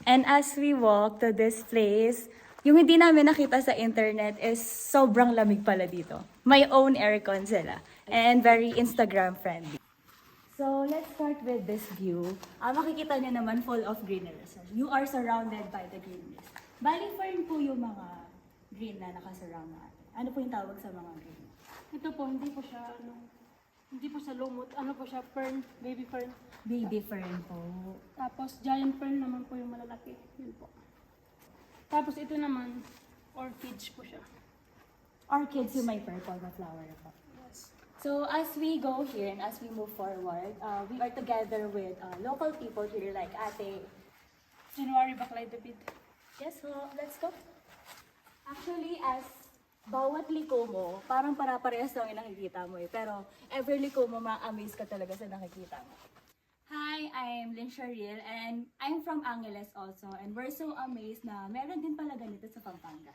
And as we walk to this place, yung hindi namin nakita sa internet is sobrang lamig pala dito. May own aircon sila. And very Instagram friendly. So, let's start with this view. Makikita niyo naman full of greenery. So, you are surrounded by the greenery. Bali fern po yung mga green na nakasurround natin. Ano po yung tawag sa mga green? Ito po, hindi po siya lumot. Ano po siya, fern, baby fern. Baby fern po. Tapos giant fern naman po yung malalaki. Yun po. Tapos ito naman, orchids po siya. Orchids yung may purple na flower po. Yes. So as we go here and as we move forward, we are together with local people here like Ate. January Baklay David. Yes, so let's go. Actually, as bawat liko mo, parang para-parehas lang yung nakikita mo eh. Pero every liko mo, ma-amaze ka talaga sa nakikita mo. Hi, I'm Lynn Sharil and I'm from Angeles also. And we're so amazed na meron din pala ganito sa Pampanga.